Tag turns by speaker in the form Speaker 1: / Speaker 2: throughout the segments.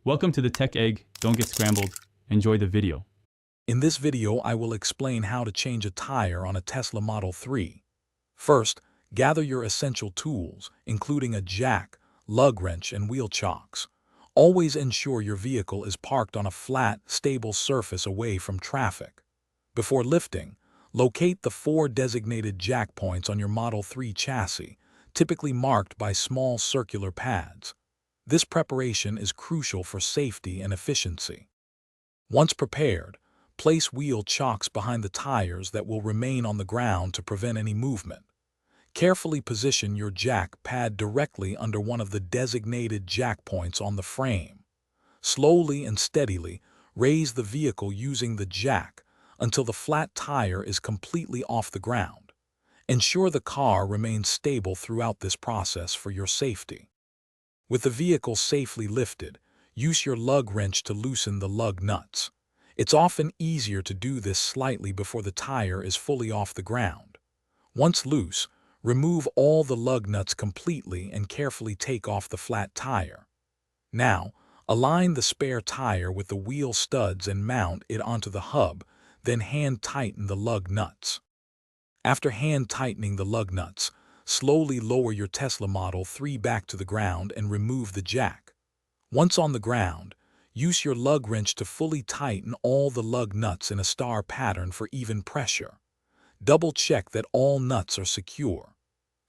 Speaker 1: Welcome to the Tech Egg. Don't get scrambled. Enjoy the video.
Speaker 2: In this video, I will explain how to change a tire on a Tesla Model 3. First, gather your essential tools, including a jack, lug wrench, and wheel chocks. Always ensure your vehicle is parked on a flat, stable surface away from traffic. Before lifting, locate the 4 designated jack points on your Model 3 chassis, typically marked by small circular pads. This preparation is crucial for safety and efficiency. Once prepared, place wheel chocks behind the tires that will remain on the ground to prevent any movement. Carefully position your jack pad directly under one of the designated jack points on the frame. Slowly and steadily raise the vehicle using the jack until the flat tire is completely off the ground. Ensure the car remains stable throughout this process for your safety. With the vehicle safely lifted, use your lug wrench to loosen the lug nuts. It's often easier to do this slightly before the tire is fully off the ground. Once loose, remove all the lug nuts completely and carefully take off the flat tire. Now, align the spare tire with the wheel studs and mount it onto the hub, then hand tighten the lug nuts. After hand tightening the lug nuts, slowly lower your Tesla Model 3 back to the ground and remove the jack. Once on the ground, use your lug wrench to fully tighten all the lug nuts in a star pattern for even pressure. Double-check that all nuts are secure.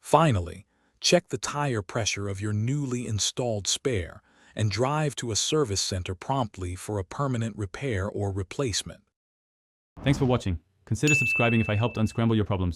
Speaker 2: Finally, check the tire pressure of your newly installed spare and drive to a service center promptly for a permanent repair or replacement.
Speaker 1: Thanks for watching. Consider subscribing if I helped unscramble your problems.